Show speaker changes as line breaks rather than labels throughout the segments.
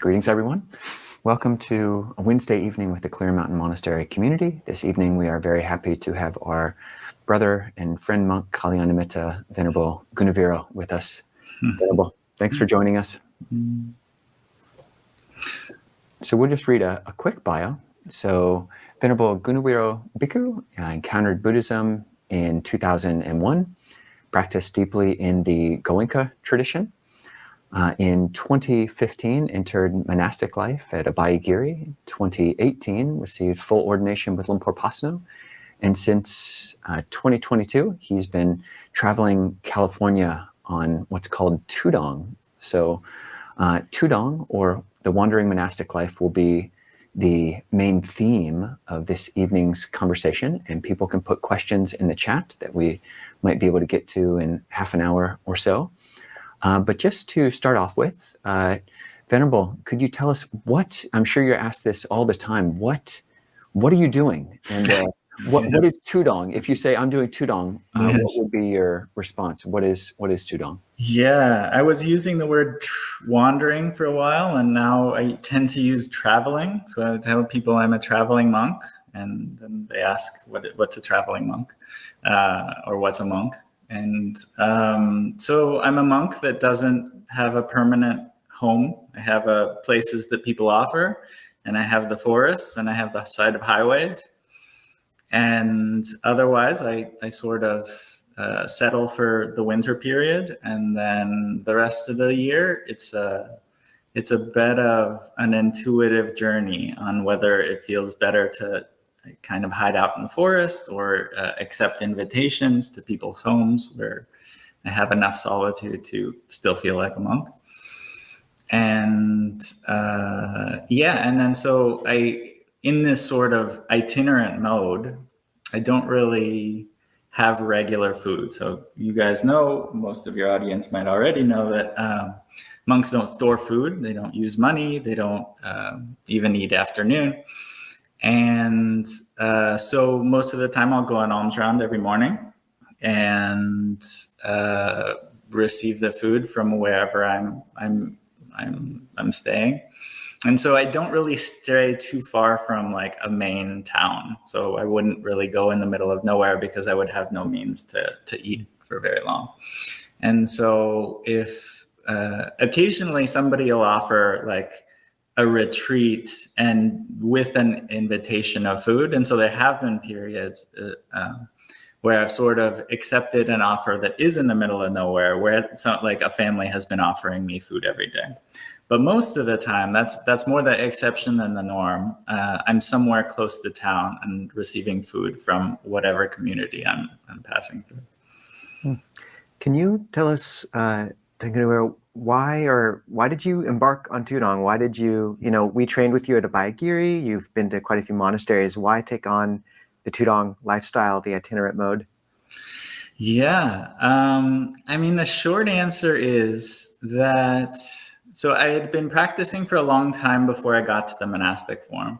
Greetings, everyone. Welcome to a Wednesday evening with the Clear Mountain Monastery community. This evening, we are very happy to have our brother and friend monk, Kalyanamitta Venerable Gunaviro, with us. Venerable, thanks for joining us. So we'll just read a quick bio. So Venerable Gunavīro Bhikkhu encountered Buddhism in 2001, practiced deeply in the Goenka tradition. In 2015, entered monastic life at Abhayagiri. 2018, received full ordination with Luang Por Pasanno. And since 2022, he's been traveling California on what's called tudong. So tudong, or the wandering monastic life, will be the main theme of this evening's conversation. And people can put questions in the chat that we might be able to get to in half an hour or so. But just to start off with, Venerable, could you tell us what, I'm sure you're asked this all the time, what are you doing? And what is tudong? If you say, I'm doing tudong, what would be your response? What is tudong?
Yeah, I was using the word wandering for a while, and now I tend to use traveling. So I tell people I'm a traveling monk, and then they ask, what's a traveling monk? Or what's a monk? And so I'm a monk that doesn't have a permanent home. I have places that people offer, and I have the forests, and I have the side of highways. And otherwise, I sort of settle for the winter period, and then the rest of the year, it's a bit of an intuitive journey on whether it feels better to kind of hide out in the forest or accept invitations to people's homes where I have enough solitude to still feel like a monk. And and then so in this sort of itinerant mode, I don't really have regular food. So you guys know, most of your audience might already know that monks don't store food. They don't use money. They don't even eat afternoon. And so most of the time I'll go on alms round every morning and receive the food from wherever I'm staying. And so I don't really stray too far from like a main town. So I wouldn't really go in the middle of nowhere because I would have no means to eat for very long. And so if occasionally somebody will offer like a retreat and with an invitation of food. And so there have been periods where I've sort of accepted an offer that is in the middle of nowhere, where it's not like a family has been offering me food every day. But most of the time, that's more the exception than the norm. I'm somewhere close to town and receiving food from whatever community I'm passing through.
Can you tell us, why did you embark on tudong? Why did you, we trained with you at Abhayagiri. You've been to quite a few monasteries. Why take on the tudong lifestyle, the itinerant mode?
Yeah. The short answer is that, so I had been practicing for a long time before I got to the monastic form.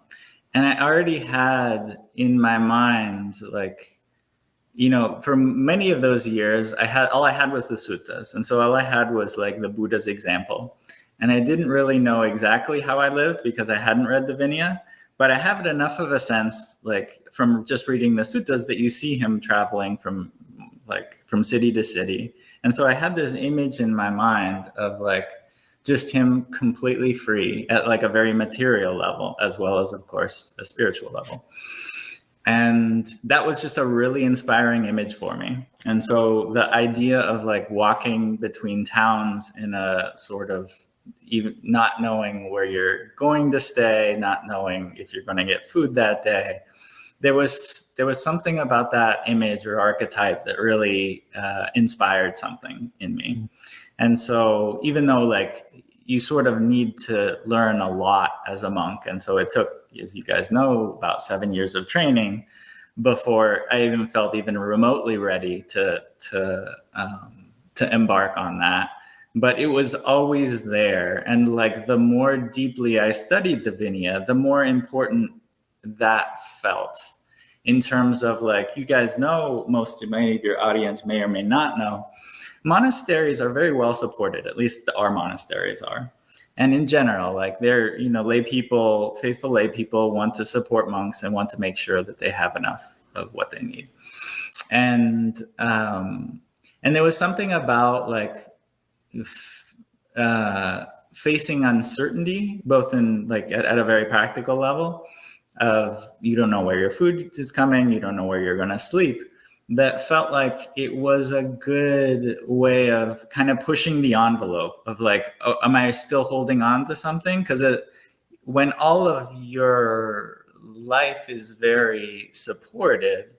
And I already had in my mind, for many of those years, all I had was the suttas. And so all I had was like the Buddha's example. And I didn't really know exactly how I lived because I hadn't read the Vinaya, but I have enough of a sense, like from just reading the suttas, that you see him traveling from city to city. And so I had this image in my mind of like just him completely free at like a very material level, as well as, of course, a spiritual level. And that was just a really inspiring image for me. And so the idea of like walking between towns in a sort of even not knowing where you're going to stay, not knowing if you're going to get food that day, there was something about that image or archetype that really inspired something in me. And so even though like you sort of need to learn a lot as a monk, and so it took, as you guys know, about 7 years of training before I even felt even remotely ready to embark on that. But it was always there. And like the more deeply I studied the Vinaya, the more important that felt in terms of like, you guys know, many of your audience may or may not know, monasteries are very well supported, at least our monasteries are. And in general, like they're, lay people, faithful lay people want to support monks and want to make sure that they have enough of what they need. And there was something about like facing uncertainty, both in like at a very practical level of you don't know where your food is coming, you don't know where you're going to sleep, that felt like it was a good way of kind of pushing the envelope of like, oh, am I still holding on to something? Because when all of your life is very supported,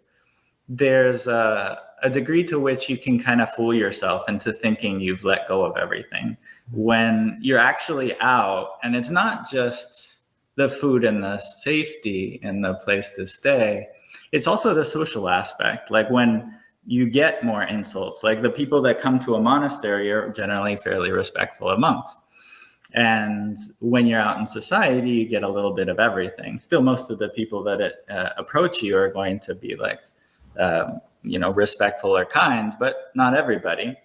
there's a degree to which you can kind of fool yourself into thinking you've let go of everything when you're actually out. And it's not just the food and the safety and the place to stay. It's also the social aspect. Like when you get more insults, like the people that come to a monastery are generally fairly respectful of monks. And when you're out in society, you get a little bit of everything. Still, most of the people that approach you are going to be like, respectful or kind, but not everybody.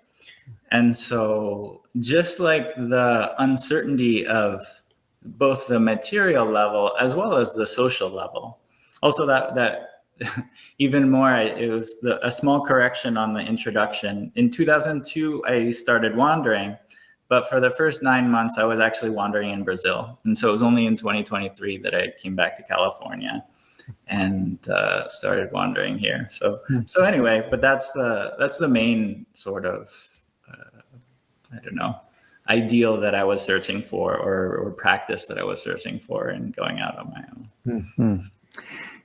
And so just like the uncertainty of both the material level as well as the social level. Also that even more, it was a small correction on the introduction. In 2002, I started wandering, but for the first 9 months, I was actually wandering in Brazil. And so it was only in 2023 that I came back to California and started wandering here. So anyway, but that's the main sort of, ideal that I was searching for or practice that I was searching for in going out on my own.
Mm-hmm.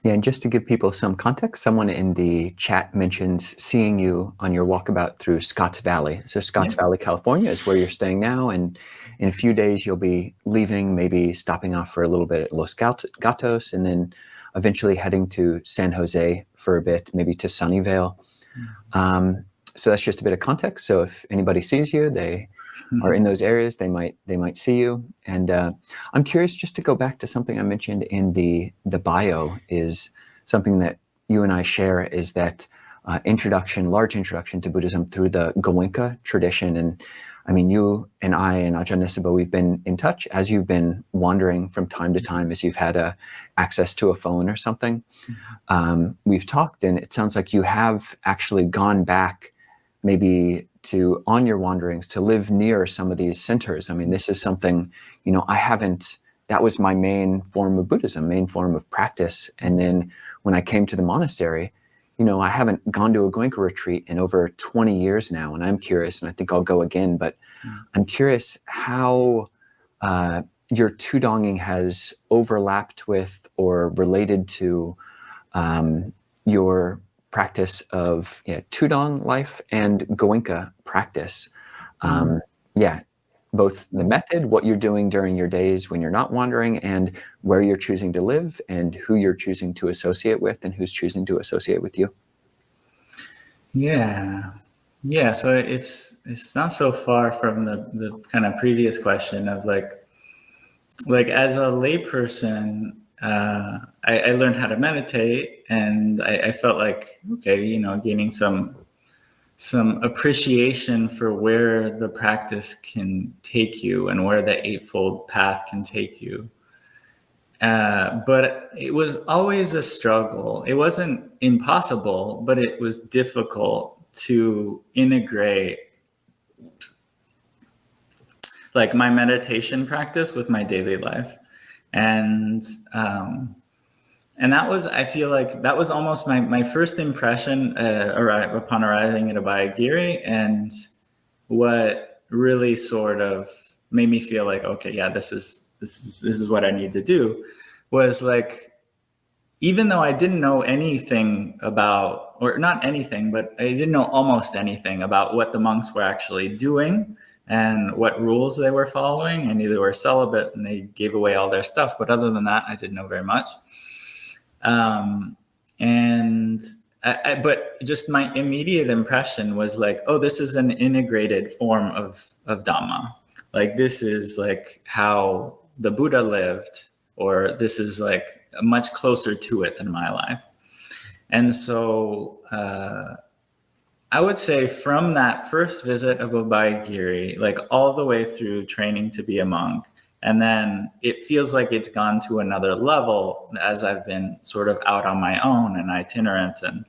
Yeah, and just to give people some context, someone in the chat mentions seeing you on your walkabout through Scotts Valley. So Scotts Valley, California is where you're staying now, and in a few days you'll be leaving, maybe stopping off for a little bit at Los Gatos, and then eventually heading to San Jose for a bit, maybe to Sunnyvale. So that's just a bit of context. So if anybody sees you, they are in those areas, they might see you. And I'm curious, just to go back to something I mentioned in the bio, is something that you and I share, is that large introduction to Buddhism through the Goenka tradition. And I mean, you and I and Ajahn Nisabho, we've been in touch as you've been wandering from time to time, as you've had access to a phone or something. We've talked, and it sounds like you have actually gone back maybe on your wanderings to live near some of these centers. I mean, this is something, that was my main form of Buddhism, main form of practice. And then when I came to the monastery, I haven't gone to a Goenka retreat in over 20 years now. And I'm curious, and I think I'll go again, but I'm curious how your tudonging has overlapped with or related to your practice of tudong life and Goenka practice. Both the method, what you're doing during your days when you're not wandering, and where you're choosing to live, and who you're choosing to associate with, and who's choosing to associate with you.
Yeah. So it's not so far from the kind of previous question of like as a layperson, I learned how to meditate, and I felt like, okay, gaining some appreciation for where the practice can take you and where the Eightfold Path can take you. But it was always a struggle. It wasn't impossible, but it was difficult to integrate like my meditation practice with my daily life. And that was, I feel like that was almost my first impression upon arriving at Abhayagiri, and what really sort of made me feel like, okay, yeah, this is what I need to do, was like, even though I didn't know anything about, or not anything, but I didn't know almost anything about what the monks were actually doing and what rules they were following. I knew they were celibate and they gave away all their stuff, but other than that, I didn't know very much. But just my immediate impression was like, oh, this is an integrated form of Dhamma. Like, this is like how the Buddha lived, or this is like much closer to it than my life. And so I would say from that first visit of Abhayagiri, like all the way through training to be a monk, and then it feels like it's gone to another level as I've been sort of out on my own and itinerant. And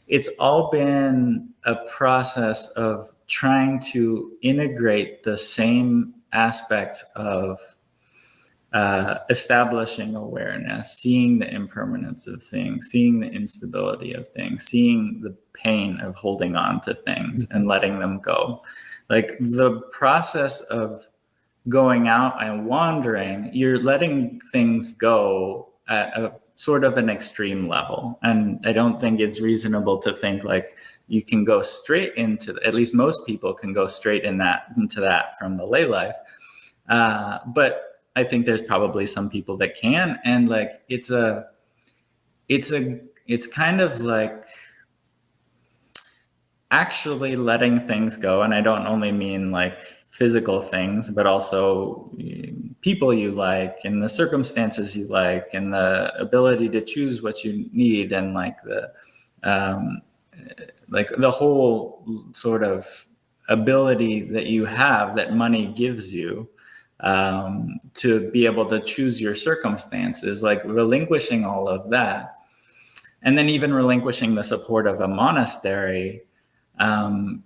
it's all been a process of trying to integrate the same aspects of establishing awareness, seeing the impermanence of things, seeing the instability of things, seeing the pain of holding on to things and letting them go. Like the process of going out and wandering, you're letting things go at a sort of an extreme level. And I don't think it's reasonable to think like you can go straight into, at least most people can go straight into that from the lay life. But I think there's probably some people that can, and like it's kind of like actually letting things go. And I don't only mean like physical things, but also people you like and the circumstances you like and the ability to choose what you need, and like the whole sort of ability that you have that money gives you, to be able to choose your circumstances, like relinquishing all of that, and then even relinquishing the support of a monastery.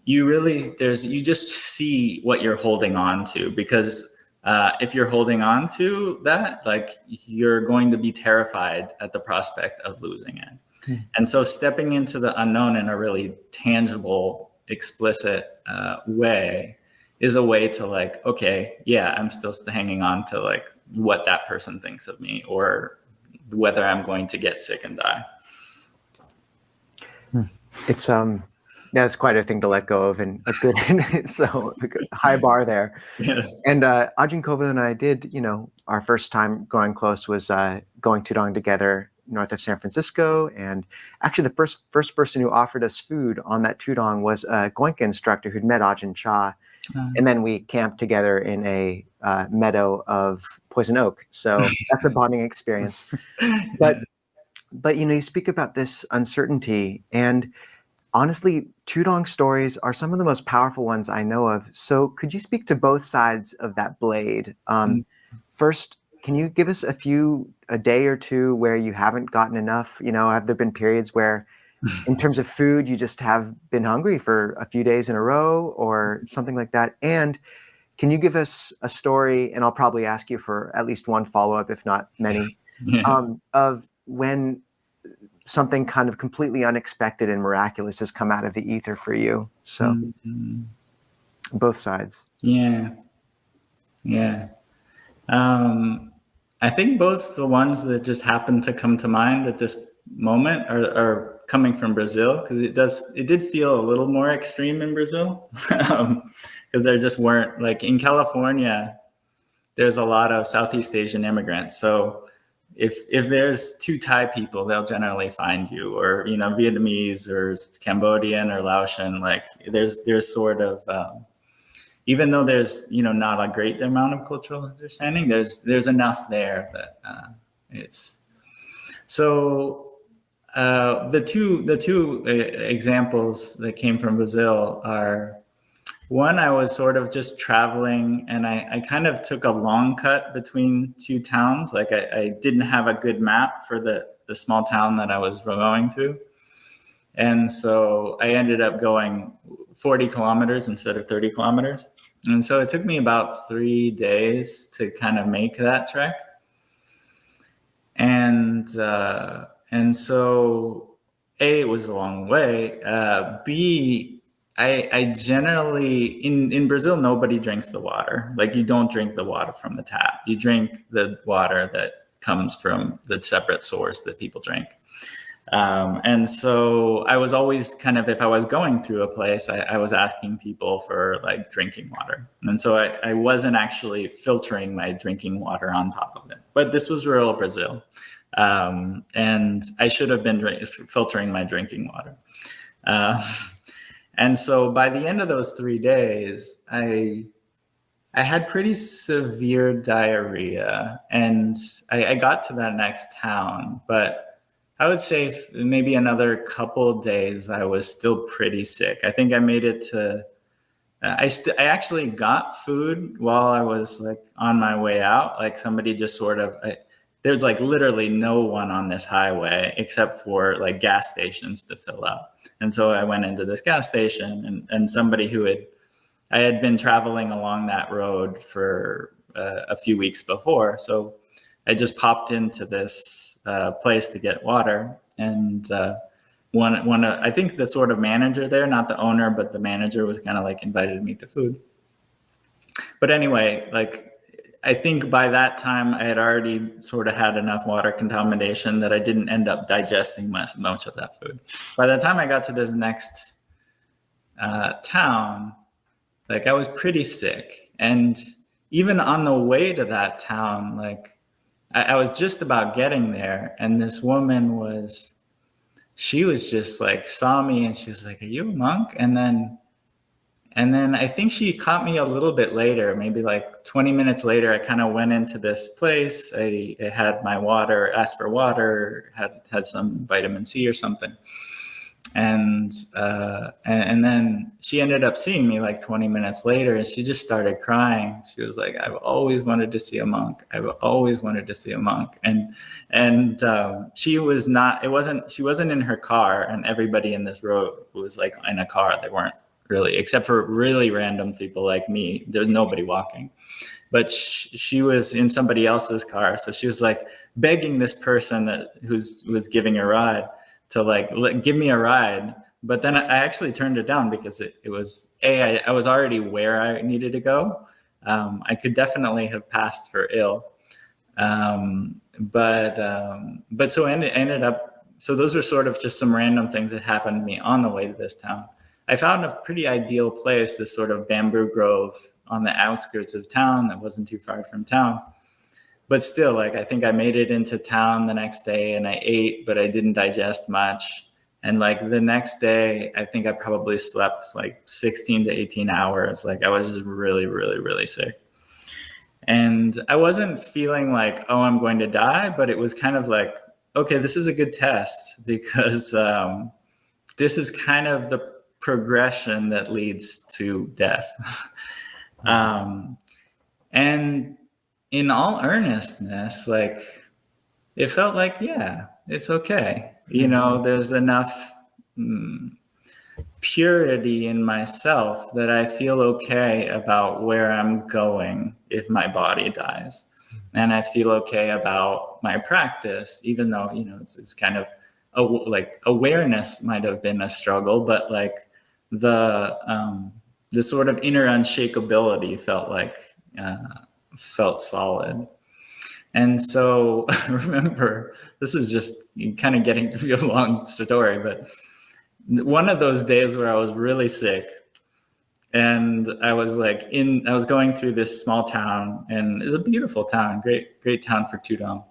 You just see what you're holding on to, because if you're holding on to that, like you're going to be terrified at the prospect of losing it. And so stepping into the unknown in a really tangible, explicit way is a way to like, okay, yeah, I'm still hanging on to like what that person thinks of me, or whether I'm going to get sick and die.
It's it's quite a thing to let go of, and a good so a good high bar there.
Yes.
And Ajahn Kovilo and I did, our first time going close was going tudong together north of San Francisco. And actually the first person who offered us food on that tudong was a Goenka instructor who'd met Ajahn Chah. And then we camped together in a meadow of poison oak. So that's a bonding experience. But you speak about this uncertainty, and honestly, tudong stories are some of the most powerful ones I know of. So could you speak to both sides of that blade? First, can you give us a day or two where you haven't gotten enough? Have there been periods where, in terms of food, you just have been hungry for a few days in a row or something like that? And can you give us a story, and I'll probably ask you for at least one follow-up, if not many, of when something kind of completely unexpected and miraculous has come out of the ether for you? So both sides.
Yeah. I think both the ones that just happen to come to mind at this moment are coming from Brazil, because it did feel a little more extreme in Brazil, because there just weren't, like in California, there's a lot of Southeast Asian immigrants. So if there's two Thai people, they'll generally find you, or Vietnamese or Cambodian or Laotian. Like there's sort of even though there's not a great amount of cultural understanding, there's enough there that it's so. The two examples that came from Brazil are, one, I was sort of just traveling, and I kind of took a long cut between two towns. Like I didn't have a good map for the small town that I was going through. And so I ended up going 40 kilometers instead of 30 kilometers. And so it took me about 3 days to kind of make that trek. And so A, it was a long way. B, I generally, in Brazil, nobody drinks the water. Like you don't drink the water from the tap. You drink the water that comes from the separate source that people drink. And so I was always kind of, if I was going through a place, I was asking people for like drinking water. And so I wasn't actually filtering my drinking water on top of it. But this was rural Brazil. And I should have been filtering my drinking water. And so by the end of those 3 days, I had pretty severe diarrhea, and I got to that next town, but I would say maybe another couple days I was still pretty sick. I think I made it to, I actually got food while I was like on my way out. Like somebody just sort of, there's like literally no one on this highway except for like gas stations to fill up. And so I went into this gas station, and somebody I had been traveling along that road for a few weeks before. So I just popped into this place to get water. And I think the sort of manager there, not the owner, but the manager was kind of like invited me to food. But anyway, like, I think by that time I had already sort of had enough water contamination that I didn't end up digesting much of that food. By the time I got to this next town, like I was pretty sick. And even on the way to that town, like I was just about getting there, and this woman she was just like, saw me, and she was like, "Are you a monk?" And then I think she caught me a little bit later, maybe like 20 minutes later. I kind of went into this place. I had my water, asked for water, had some vitamin C or something. And then she ended up seeing me like 20 minutes later, and she just started crying. She was like, "I've always wanted to see a monk. I've always wanted to see a monk." And she wasn't in her car, and everybody in this road was like in a car. They weren't really, except for really random people like me. There's nobody walking, but she was in somebody else's car. So she was like begging this person who was giving a ride to like give me a ride. But then I actually turned it down because it was I was already where I needed to go. I could definitely have passed for ill, but so ended up. So those were sort of just some random things that happened to me on the way to this town. I found a pretty ideal place, this sort of bamboo grove on the outskirts of town that wasn't too far from town. But still, like, I think I made it into town the next day, and I ate, but I didn't digest much. And like the next day, I think I probably slept like 16 to 18 hours. Like I was just really, really, really sick. And I wasn't feeling like, oh, I'm going to die, but it was kind of like, okay, this is a good test, because this is kind of the progression that leads to death. And in all earnestness, like, it felt like, yeah, it's okay. You know, there's enough purity in myself that I feel okay about where I'm going if my body dies. And I feel okay about my practice, even though, you know, it's kind of like awareness might have been a struggle, but like the sort of inner unshakability felt solid. And so I remember, this is just kind of getting to be a long story, but one of those days where I was really sick, and I was going through this small town, and it's a beautiful town, great town for tudong.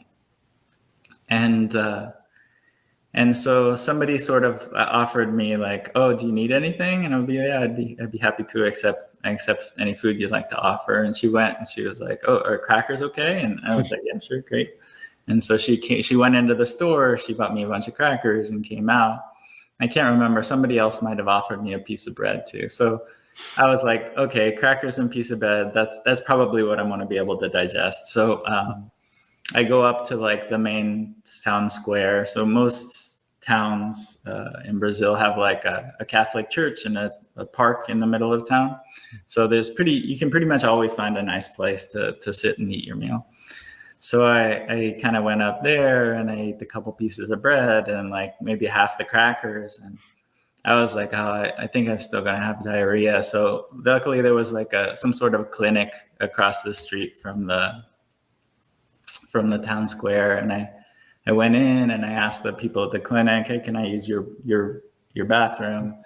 And so somebody sort of offered me like, "Oh, do you need anything?" And I would be, "Yeah, I'd be happy to accept any food you'd like to offer." And she went, and she was like, "Oh, are crackers okay?" And I was like, "Yeah, sure, great." And so she went into the store, she bought me a bunch of crackers and came out. I can't remember, somebody else might have offered me a piece of bread too. So I was like, okay, crackers and piece of bread, that's probably what I'm going to be able to digest. So I go up to like the main town square. So most towns in Brazil have like a Catholic church and a park in the middle of town. So you can pretty much always find a nice place to sit and eat your meal. So I kind of went up there, and I ate a couple pieces of bread and like maybe half the crackers. And I was like, oh, I think I'm still going to have diarrhea. So luckily there was like some sort of clinic across the street from the town square. And I went in and I asked the people at the clinic, "Hey, can I use your bathroom?"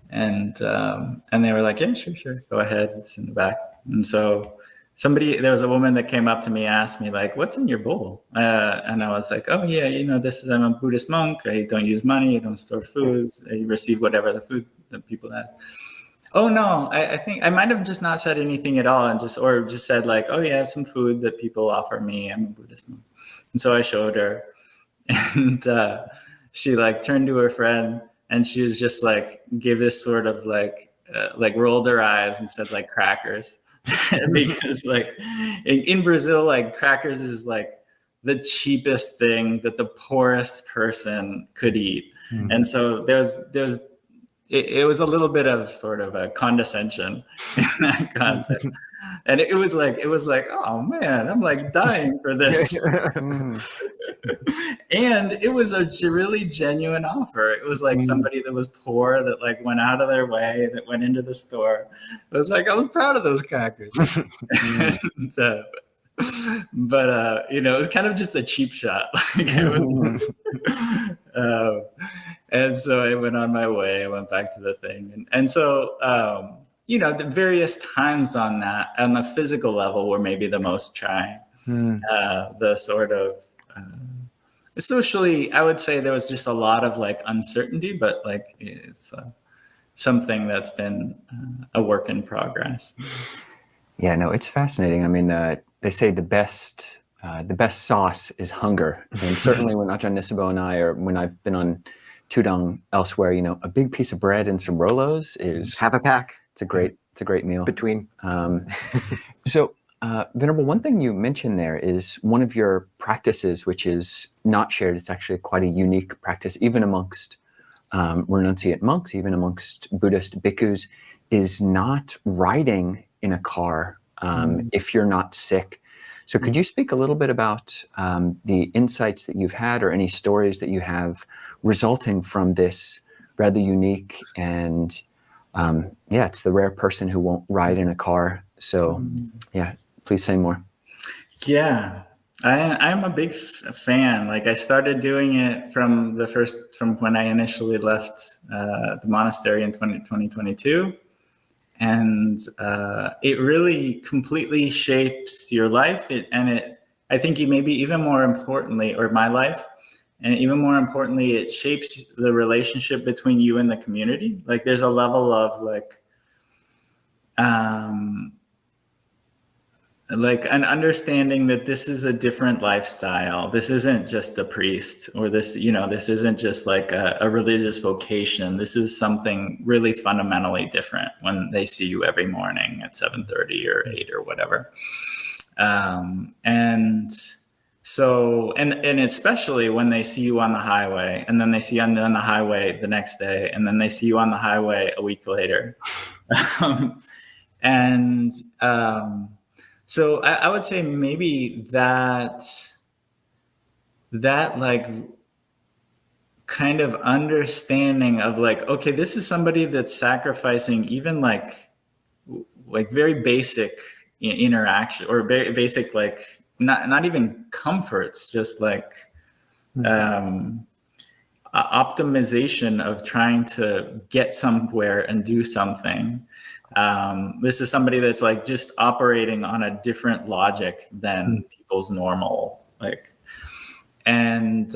And they were like, "Yeah, sure. Go ahead. It's in the back." And so there was a woman that came up to me and asked me like, "What's in your bowl?" And I was like, "Oh yeah, you know, I'm a Buddhist monk. I don't use money. I don't store foods. I receive whatever the food that people have." Oh no, I think I might have just not said anything at all, and just said like, "Oh yeah, some food that people offer me. I'm a Buddhist monk." And so I showed her, And she like turned to her friend, and she was just like, gave this sort of like rolled her eyes and said like crackers. Because like in Brazil, like crackers is like the cheapest thing that the poorest person could eat. And so it was a little bit of sort of a condescension in that context. And it was like, oh man, I'm like dying for this. And it was a really genuine offer. It was like somebody that was poor that like went out of their way, that went into the store. It was like, I was proud of those crackers. And, but you know, it was kind of just a cheap shot. Like and so I went on my way. I went back to the thing, and so you know, the various times on the physical level were maybe the most trying. The sort of socially, I would say there was just a lot of like uncertainty, but like it's something that's been a work in progress.
Yeah, no, it's fascinating. I mean, they say the best sauce is hunger, and certainly when Ajahn Nisabho and I, or when I've been on tudong elsewhere, you know, a big piece of bread and some rolos is
half a pack.
It's a great meal.
Between.
So, Venerable, one thing you mentioned there is one of your practices, which is not shared. It's actually quite a unique practice, even amongst renunciate monks, even amongst Buddhist bhikkhus, is not riding in a car if you're not sick. So could you speak a little bit about the insights that you've had, or any stories that you have resulting from this rather unique and it's the rare person who won't ride in a car. So yeah, please say more.
Yeah, I'm a big fan. Like I started doing it from when I initially left the monastery in 2022. And it really completely shapes your life. I think maybe even more importantly, or my life, and even more importantly, it shapes the relationship between you and the community. Like there's a level of like an understanding that this is a different lifestyle. This isn't just a priest, or this isn't just like a religious vocation. This is something really fundamentally different when they see you every morning at 7:30 or 8 or whatever. And so, and especially when they see you on the highway, and then they see you on the highway the next day, and then they see you on the highway a week later. So I would say maybe that like kind of understanding of like, okay, this is somebody that's sacrificing even like very basic interaction, or very basic, like not even comforts, just like optimization of trying to get somewhere and do something. This is somebody that's like just operating on a different logic than people's normal, like, and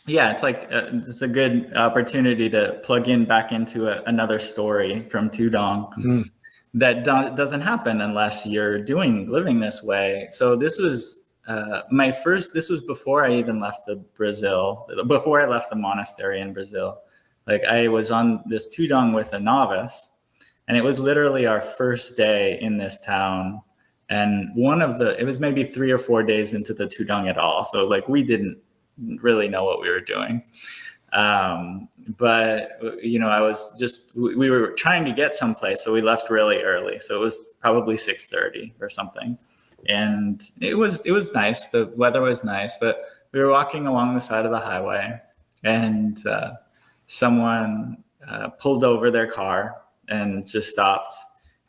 it's like it's a good opportunity to plug in back into another story from tudong that doesn't happen unless you're living this way. So this was this was before I even left before I left the monastery in Brazil. Like I was on this tudong with a novice, and it was literally our first day in this town. And it was maybe 3 or 4 days into the tudong at all. So like we didn't really know what we were doing. But you know, we were trying to get someplace. So we left really early. So it was probably 6:30 or something. And it was nice. The weather was nice, but we were walking along the side of the highway, and someone pulled over their car and just stopped.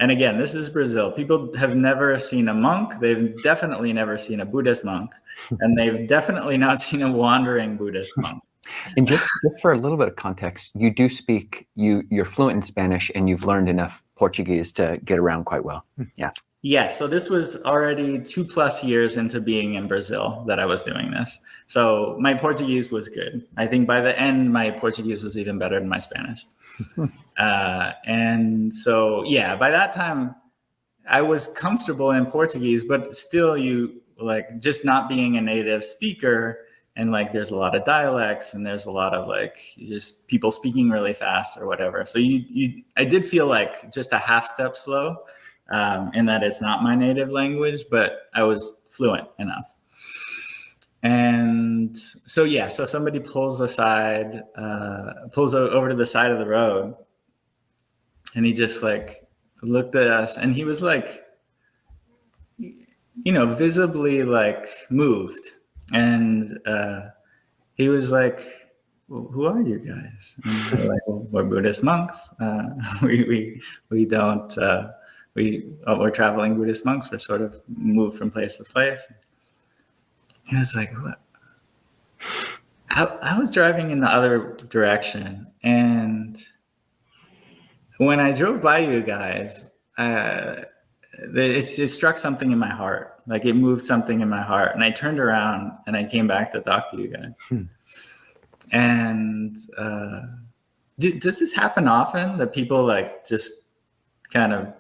And again, this is Brazil. People have never seen a monk. They've definitely never seen a Buddhist monk, and they've definitely not seen a wandering Buddhist monk.
And just for a little bit of context, you do speak, you're fluent in Spanish, and you've learned enough Portuguese to get around quite well. Yeah.
Yeah, so this was already 2+ years into being in Brazil that I was doing this. So my Portuguese was good. I think by the end, my Portuguese was even better than my Spanish. And so, yeah, by that time, I was comfortable in Portuguese, but still just not being a native speaker, and like there's a lot of dialects, and there's a lot of like just people speaking really fast or whatever. So I did feel like just a half step slow, in that it's not my native language, but I was fluent enough. And so so somebody pulls aside, pulls over to the side of the road, and he just like looked at us, and he was like, visibly like moved. And he was like, well, who are you guys? And we're like, well, we're Buddhist monks. We don't, we're traveling Buddhist monks. We're sort of moved from place to place. And I was like, what? I was driving in the other direction. And when I drove by you guys, it struck something in my heart. Like it moved something in my heart. And I turned around and I came back to talk to you guys. And does this happen often, that people like just kind of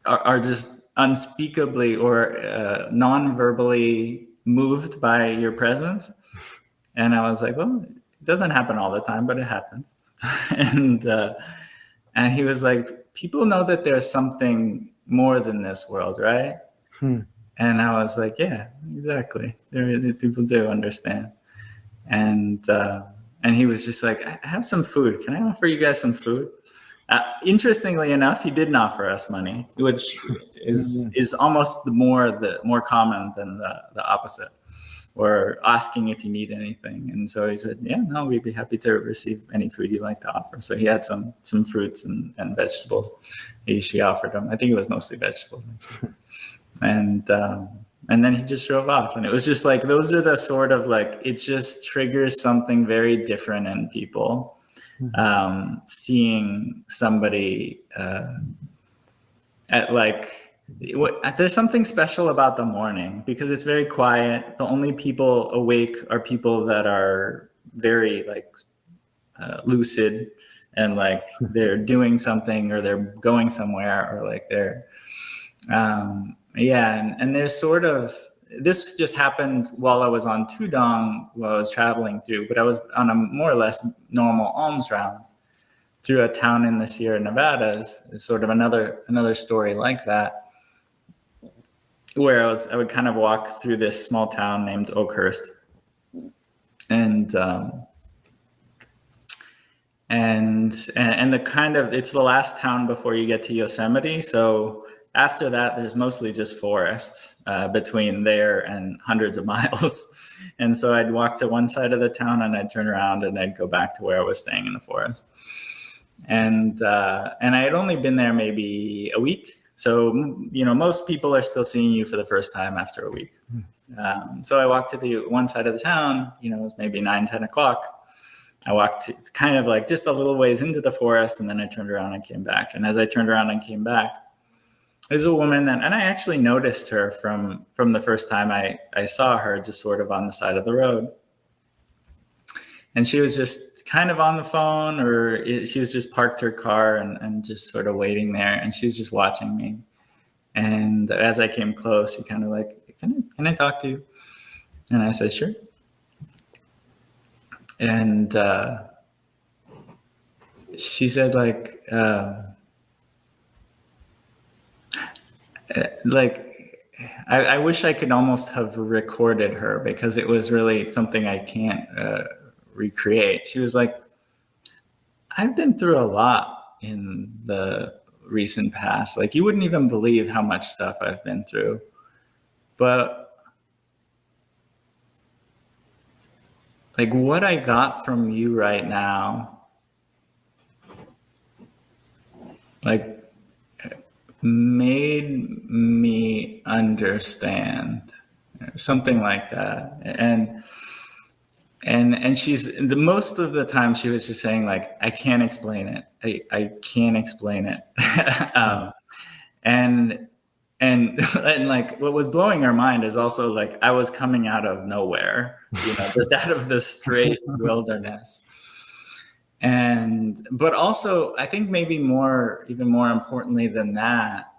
are just unspeakably or non-verbally moved by your presence? And I was like, well, it doesn't happen all the time, but it happens. And he was like, people know that there's something more than this world, right? And I was like, yeah, exactly. People do understand. And he was just like, I have some food. Can I offer you guys some food? Interestingly enough, he didn't offer us money, which is almost the more common than the opposite, or asking if you need anything. And so he said, yeah, no, we'd be happy to receive any food you'd like to offer. So he had some fruits and vegetables. She offered them. I think it was mostly vegetables, actually. And then he just drove off. And it was just like, those are the sort of like, it just triggers something very different in people. Seeing somebody at like, there's something special about the morning because it's very quiet. The only people awake are people that are very like lucid, and like they're doing something, or they're going somewhere, or like they're and there's sort of, this just happened while I was on Tudong, while I was traveling through, but I was on a more or less normal alms round through a town in the Sierra Nevadas. It's sort of another story like that, where I would kind of walk through this small town named Oakhurst, and the kind of, it's the last town before you get to Yosemite. So after that, there's mostly just forests between there and hundreds of miles. And so I'd walk to one side of the town, and I'd turn around, and I'd go back to where I was staying in the forest. And I had only been there maybe a week. So, most people are still seeing you for the first time after a week. So I walked to the one side of the town, it was maybe 9-10 o'clock. I walked, it's kind of like just a little ways into the forest, and then I turned around and came back. And as I turned around and came back, there's a woman and I actually noticed her from the first time I saw her, just sort of on the side of the road. And she was just kind of on the phone, or she was just parked her car and just sort of waiting there. And she's just watching me. And as I came close, she kind of like, can I talk to you? And I said, sure. And she said like I wish I could almost have recorded her, because it was really something I can't recreate. She was like, I've been through a lot in the recent past. Like, you wouldn't even believe how much stuff I've been through. But like, what I got from you right now, like, made me understand, something like that. And she's, the most of the time she was just saying like, I can't explain it. I can't explain it. And like, what was blowing her mind is also like, I was coming out of nowhere, just out of the straight wilderness. But also, I think maybe even more importantly than that,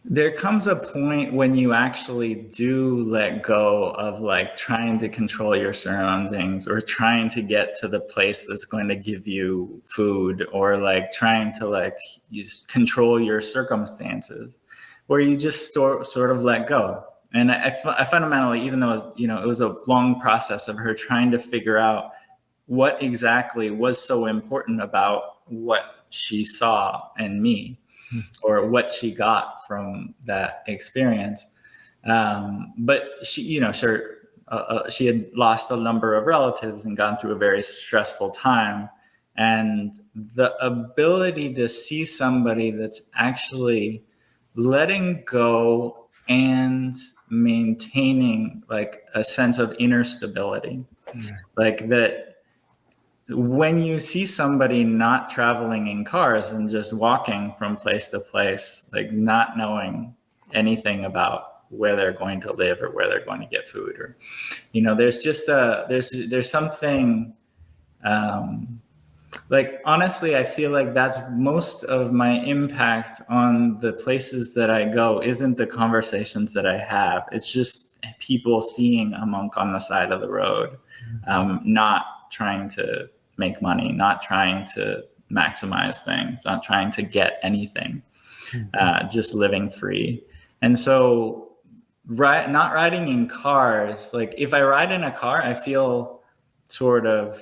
there comes a point when you actually do let go of like trying to control your surroundings or trying to get to the place that's going to give you food, or like trying to like control your circumstances, where you just sort of let go. And I fundamentally, even though, you know, it was a long process of her trying to figure out what exactly was so important about what she saw in me, or what she got from that experience. But she, you know, she had lost a number of relatives and gone through a very stressful time. And the ability to see somebody that's actually letting go and maintaining like a sense of inner stability, like that. When you see somebody not traveling in cars and just walking from place to place, like not knowing anything about where they're going to live or where they're going to get food, or, you know, there's just there's something, like, honestly, I feel like that's most of my impact on the places that I go isn't the conversations that I have. It's just people seeing a monk on the side of the road, not trying to make money, not trying to maximize things, not trying to get anything, just living free. And so not riding in cars, like if I ride in a car, I feel sort of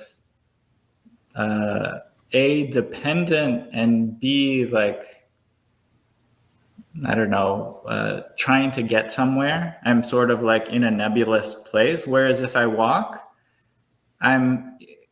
A, dependent, and B, like, I don't know, trying to get somewhere. I'm sort of like in a nebulous place. Whereas if I walk,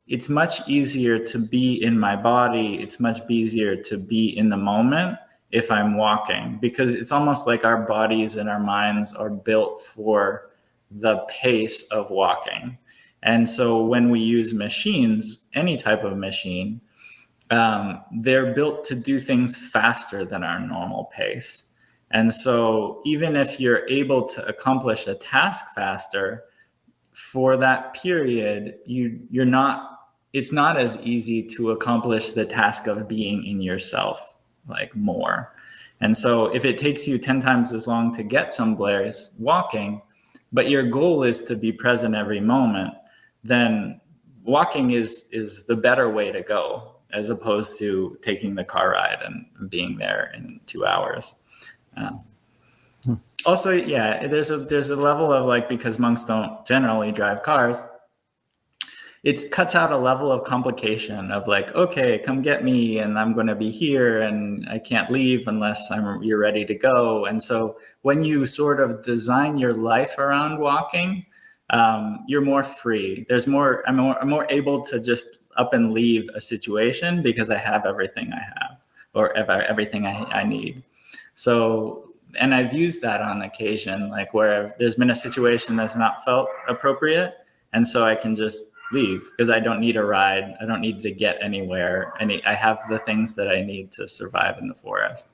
it's much easier to be in my body. It's much easier to be in the moment if I'm walking, because it's almost like our bodies and our minds are built for the pace of walking. And so when we use machines, any type of machine, they're built to do things faster than our normal pace. And so even if you're able to accomplish a task faster, for that period, it's not as easy to accomplish the task of being in yourself, like, more. And so if it takes you 10 times as long to get somewhere walking, but your goal is to be present every moment, then walking is the better way to go, as opposed to taking the car ride and being there in 2 hours. Also, yeah, there's a level of, like, because monks don't generally drive cars, it cuts out a level of complication of like, okay, come get me, and I'm going to be here, and I can't leave unless you're ready to go. And so when you sort of design your life around walking, you're more free. I'm more able to just up and leave a situation because I have everything I have, or everything I need. So, and I've used that on occasion, like where there's been a situation that's not felt appropriate, and so I can just leave because I don't need a ride. I don't need to get anywhere. I have the things that I need to survive in the forest.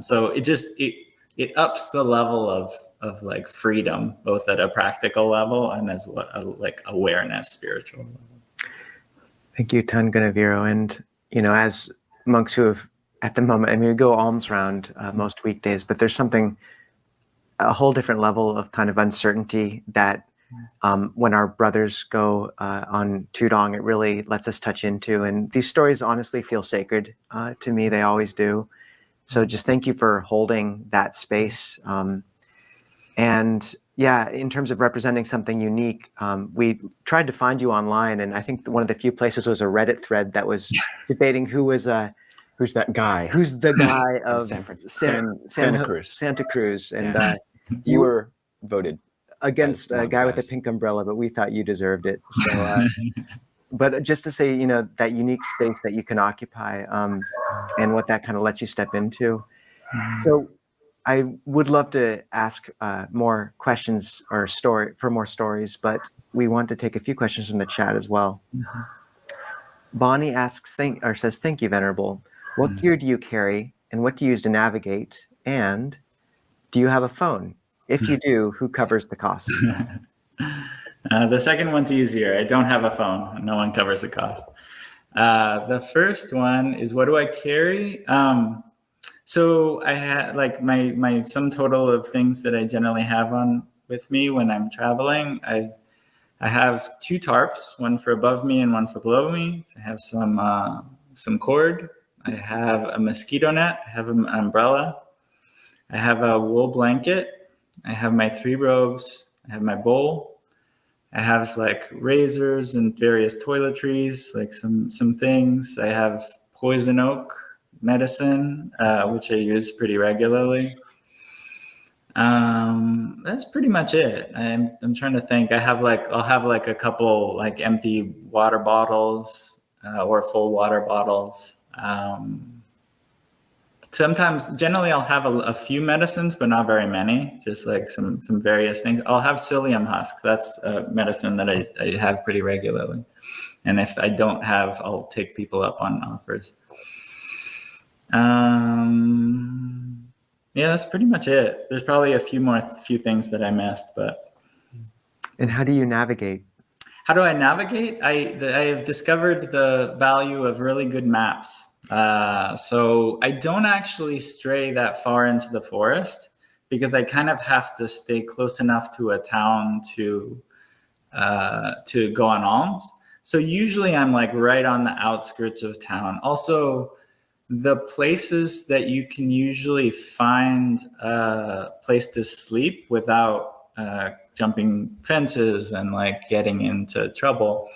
So it ups the level of like freedom, both at a practical level and as like awareness, spiritual level.
Thank you, Ton Gunaviro. And, you know, as monks who have, at the moment, I mean, we go alms round most weekdays, but there's a whole different level of kind of uncertainty that when our brothers go on tudong, it really lets us touch into. And these stories honestly feel sacred to me. They always do. So just thank you for holding that space. And yeah, in terms of representing something unique, we tried to find you online. And I think one of the few places was a Reddit thread that was debating who's that guy? Who's the guy of Santa Cruz? And you were voted against a guy with a pink umbrella, but we thought you deserved it. So, but just to say, you know, that unique space that you can occupy and what that kind of lets you step into. So I would love to ask more questions or more stories, but we want to take a few questions from the chat as well. Bonnie says, thank you, Venerable. What gear do you carry and what do you use to navigate? And do you have a phone? If you do, who covers the cost?
The second one's easier. I don't have a phone. No one covers the cost. The first one is, what do I carry? So I had like my sum total of things that I generally have on with me when I'm traveling. I have 2 tarps, one for above me and one for below me. I have some cord. I have a mosquito net. I have an umbrella. I have a wool blanket. I have my 3 robes. I have my bowl. I have like razors and various toiletries, like some things. I have poison oak medicine, which I use pretty regularly. That's pretty much it. I'm trying to think. I'll have like a couple like empty water bottles or full water bottles. Sometimes, generally, I'll have a few medicines, but not very many. Just like some various things. I'll have psyllium husk. That's a medicine that I have pretty regularly. And if I don't have, I'll take people up on offers. Yeah, that's pretty much it. There's probably a few things that I missed, but.
And how do you navigate?
How do I navigate? I've discovered the value of really good maps. So I don't actually stray that far into the forest because I kind of have to stay close enough to a town to go on alms. So usually I'm like right on the outskirts of town. Also, the places that you can usually find a place to sleep without jumping fences and like getting into trouble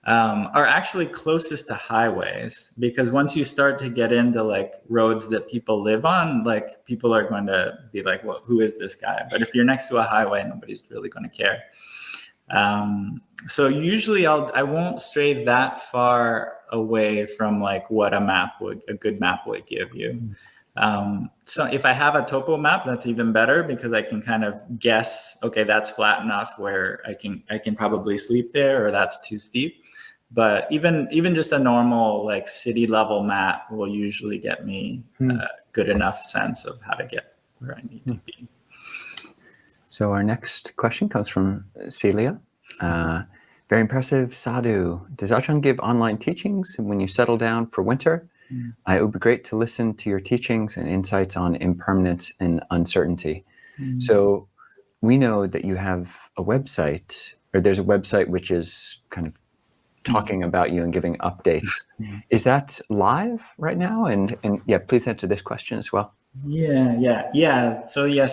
are actually closest to highways, because once you start to get into like roads that people live on, like people are going to be like, well, who is this guy? But if you're next to a highway, nobody's really going to care. So usually I won't stray that far away from like what a good map would give you. So if I have a topo map, that's even better because I can kind of guess, okay, that's flat enough where I can probably sleep there, or that's too steep. But even just a normal like city level map will usually get me a good enough sense of how to get where I need to be.
So our next question comes from Celia. Very impressive, Sadhu. Does Ajahn give online teachings when you settle down for winter? It would be great to listen to your teachings and insights on impermanence and uncertainty. So we know that you have a website, or there's a website which is kind of talking about you and giving updates. Is that live right now? And yeah, please answer this question as well.
Yeah. So yeah,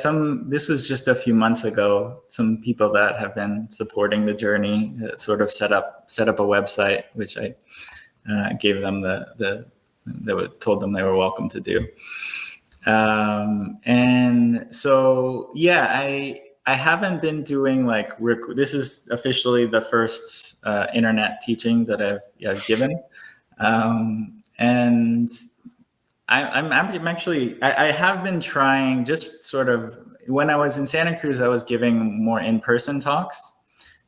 this was just a few months ago. Some people that have been supporting the journey sort of set up a website, which I gave them told them they were welcome to do. And so yeah, I haven't been doing like this is officially the first internet teaching that I've given, and I'm actually I have been trying, just sort of when I was in Santa Cruz, I was giving more in-person talks,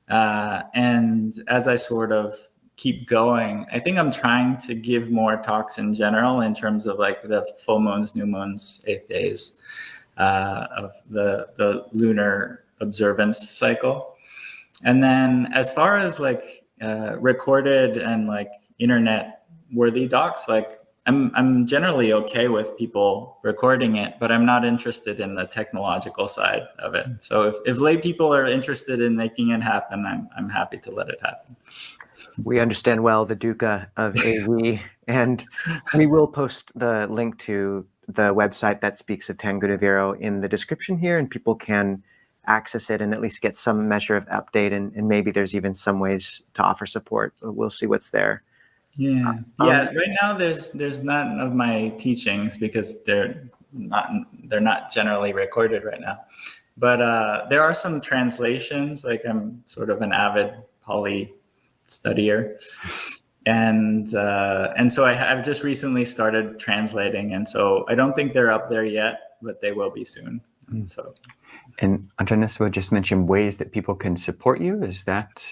and as I sort of keep going, I think I'm trying to give more talks in general in terms of like the full moons, new moons, 8th days of the lunar observance cycle. And then as far as like recorded and like internet worthy docs, like I'm generally okay with people recording it, but I'm not interested in the technological side of it. So if lay people are interested in making it happen, I'm happy to let it happen.
We understand well the dukkha of AV, and we will post the link to the website that speaks of Ten Gunaviro in the description here, and people can access it and at least get some measure of update, and maybe there's even some ways to offer support. We'll see what's there.
Yeah. Right now, there's none of my teachings because they're not generally recorded right now. But there are some translations. Like I'm sort of an avid Pali studier, and so I've just recently started translating, and so I don't think they're up there yet, but they will be soon.
And Ajahn Nisabho just mentioned ways that people can support you. Is that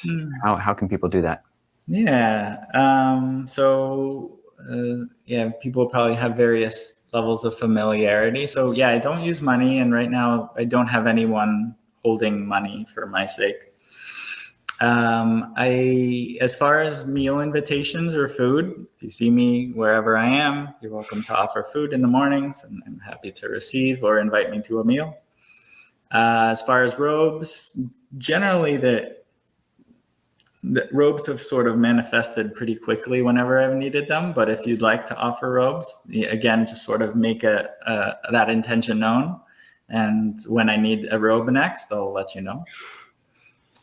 how can people do that?
Yeah. People probably have various levels of familiarity. So yeah, I don't use money, and right now I don't have anyone holding money for my sake. As far as meal invitations or food, if you see me wherever I am, you're welcome to offer food in the mornings, and I'm happy to receive or invite me to a meal. As far as robes, generally the robes have sort of manifested pretty quickly whenever I've needed them. But if you'd like to offer robes, again, just sort of make that intention known. And when I need a robe next, I'll let you know.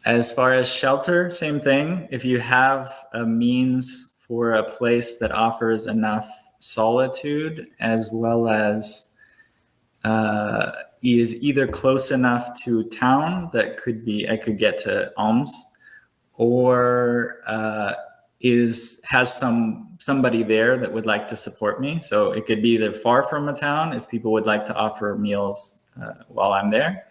As far as shelter, same thing. If you have a means for a place that offers enough solitude, as well as is either close enough to town that I could get to alms, or has somebody there that would like to support me. So it could be either far from a town if people would like to offer meals while I'm there,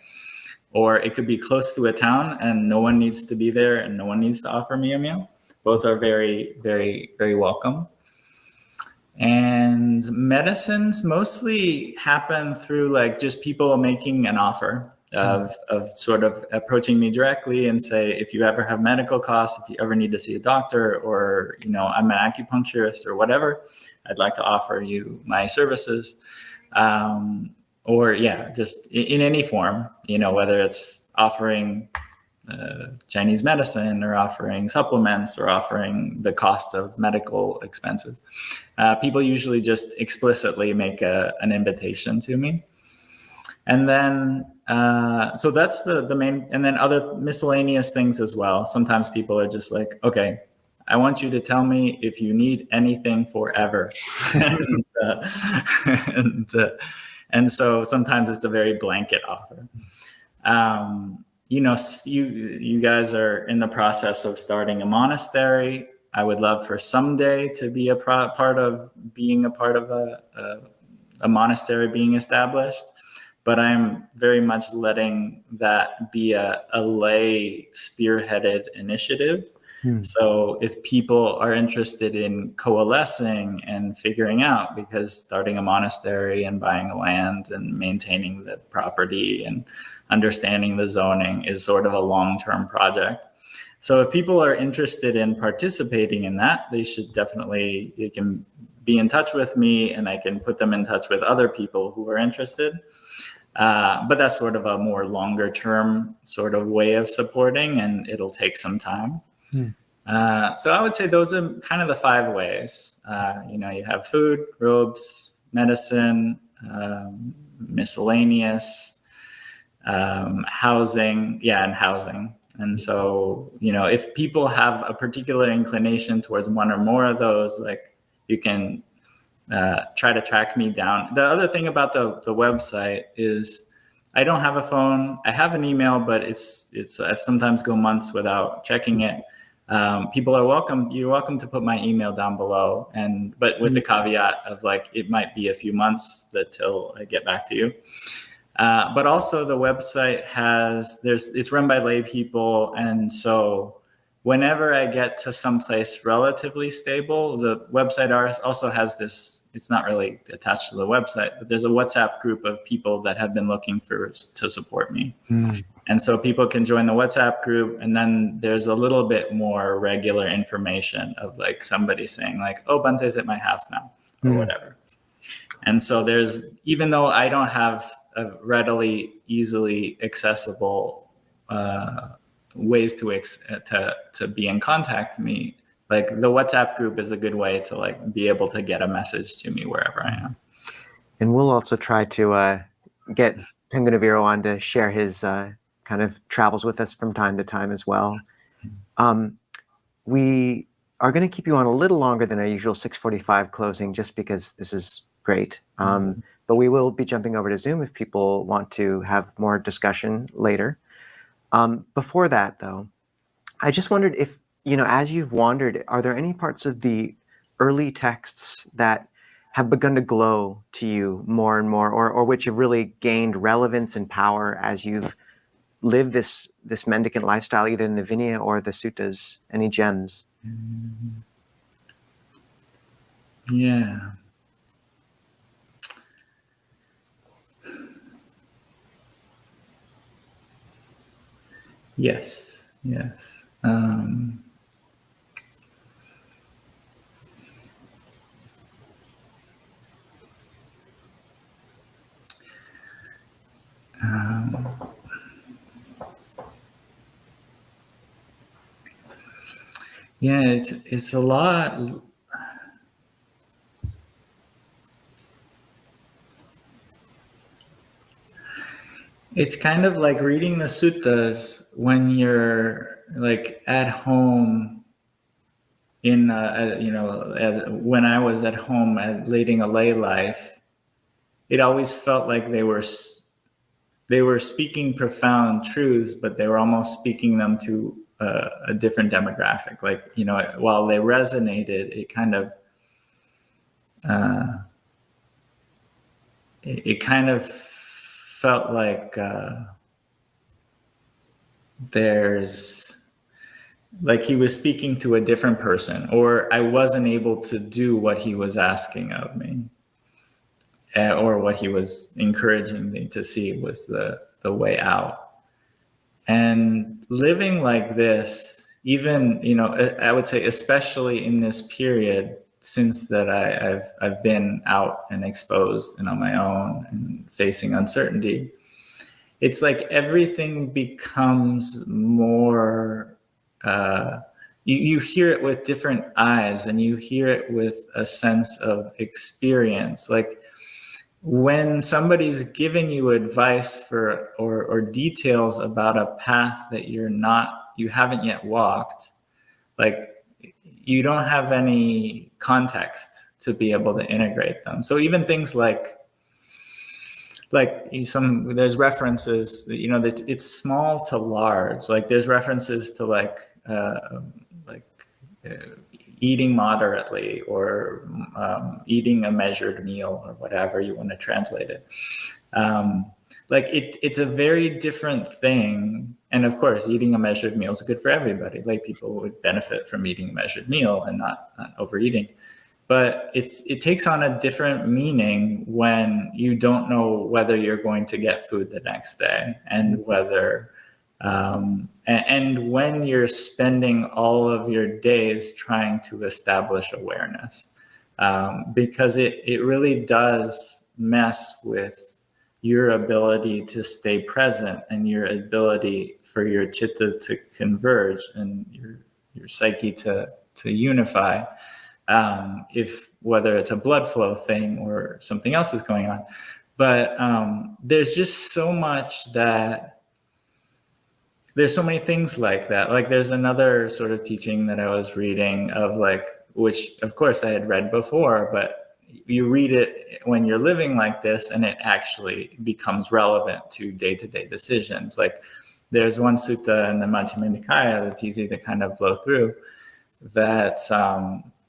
or it could be close to a town and no one needs to be there and no one needs to offer me a meal. Both are very, very, very welcome. And medicines mostly happen through like just people making an offer of sort of approaching me directly and say, if you ever have medical costs, if you ever need to see a doctor, or, I'm an acupuncturist or whatever, I'd like to offer you my services. Or just in any form, whether it's offering Chinese medicine or offering supplements or offering the cost of medical expenses. People usually just explicitly make an invitation to me. And then, so that's the main, and then other miscellaneous things as well. Sometimes people are just like, okay, I want you to tell me if you need anything forever. And so sometimes it's a very blanket offer. You guys are in the process of starting a monastery. I would love for someday to be a part of a monastery being established, but I'm very much letting that be a lay spearheaded initiative. So if people are interested in coalescing and figuring out, because starting a monastery and buying land and maintaining the property and understanding the zoning is sort of a long-term project. So if people are interested in participating in that, they can be in touch with me and I can put them in touch with other people who are interested. But that's sort of a more longer term sort of way of supporting, and it'll take some time. So I would say those are kind of the 5 ways. You have food, robes, medicine, miscellaneous, housing. And housing. And so, if people have a particular inclination towards one or more of those, like, you can try to track me down. The other thing about the website is I don't have a phone. I have an email, but I sometimes go months without checking it. People are welcome. You're welcome to put my email down below, but with the caveat of like, it might be a few months till I get back to you. But also the website it's run by lay people. And so whenever I get to someplace relatively stable, the website also has this, it's not really attached to the website, but there's a WhatsApp group of people that have been looking to support me. And so people can join the WhatsApp group, and then there's a little bit more regular information of like somebody saying like, oh, Bante's at my house now, or whatever. And so even though I don't have a readily, easily accessible ways to be in contact with me, like the WhatsApp group is a good way to like be able to get a message to me wherever I am.
And we'll also try to get Gunaviro on to share his kind of travels with us from time to time as well. We are going to keep you on a little longer than our usual 6:45 closing, just because this is great. But we will be jumping over to Zoom if people want to have more discussion later. Before that, though, I just wondered if, as you've wandered, are there any parts of the early texts that have begun to glow to you more and more, or which have really gained relevance and power as you've lived this mendicant lifestyle, either in the Vinaya or the suttas? Any gems?
Yeah. Yes. Um, yeah, it's a lot. It's kind of like reading the suttas when you're like at home in, when I was at home leading a lay life, it always felt like they were speaking profound truths, but they were almost speaking them to a different demographic. Like, while they resonated, it kind of, it kind of felt like like he was speaking to a different person, or I wasn't able to do what he was asking of me, or what he was encouraging me to see was the way out. And living like this, even, I would say, especially in this period, since that I've been out and exposed and on my own and facing uncertainty, it's like everything becomes more, you hear it with different eyes, and you hear it with a sense of experience. Like when somebody's giving you advice or details about a path that you haven't yet walked, like you don't have any context to be able to integrate them. So even things like there's references that, it's small to large. Like there's references to eating moderately, or eating a measured meal, or whatever you want to translate it. It's a very different thing. And of course, eating a measured meal is good for everybody. Like people would benefit from eating a measured meal and not overeating. But it takes on a different meaning when you don't know whether you're going to get food the next day, and whether and when you're spending all of your days trying to establish awareness, because it really does mess with your ability to stay present, and your ability for your chitta to converge, and your psyche to unify. If whether it's a blood flow thing or something else is going on. But there's just so much there's so many things like that. Like there's another sort of teaching that I was reading of, which of course I had read before, but you read it when you're living like this, and it actually becomes relevant to day-to-day decisions. Like there's one sutta in the Majjhima Nikaya that's easy to kind of blow through, that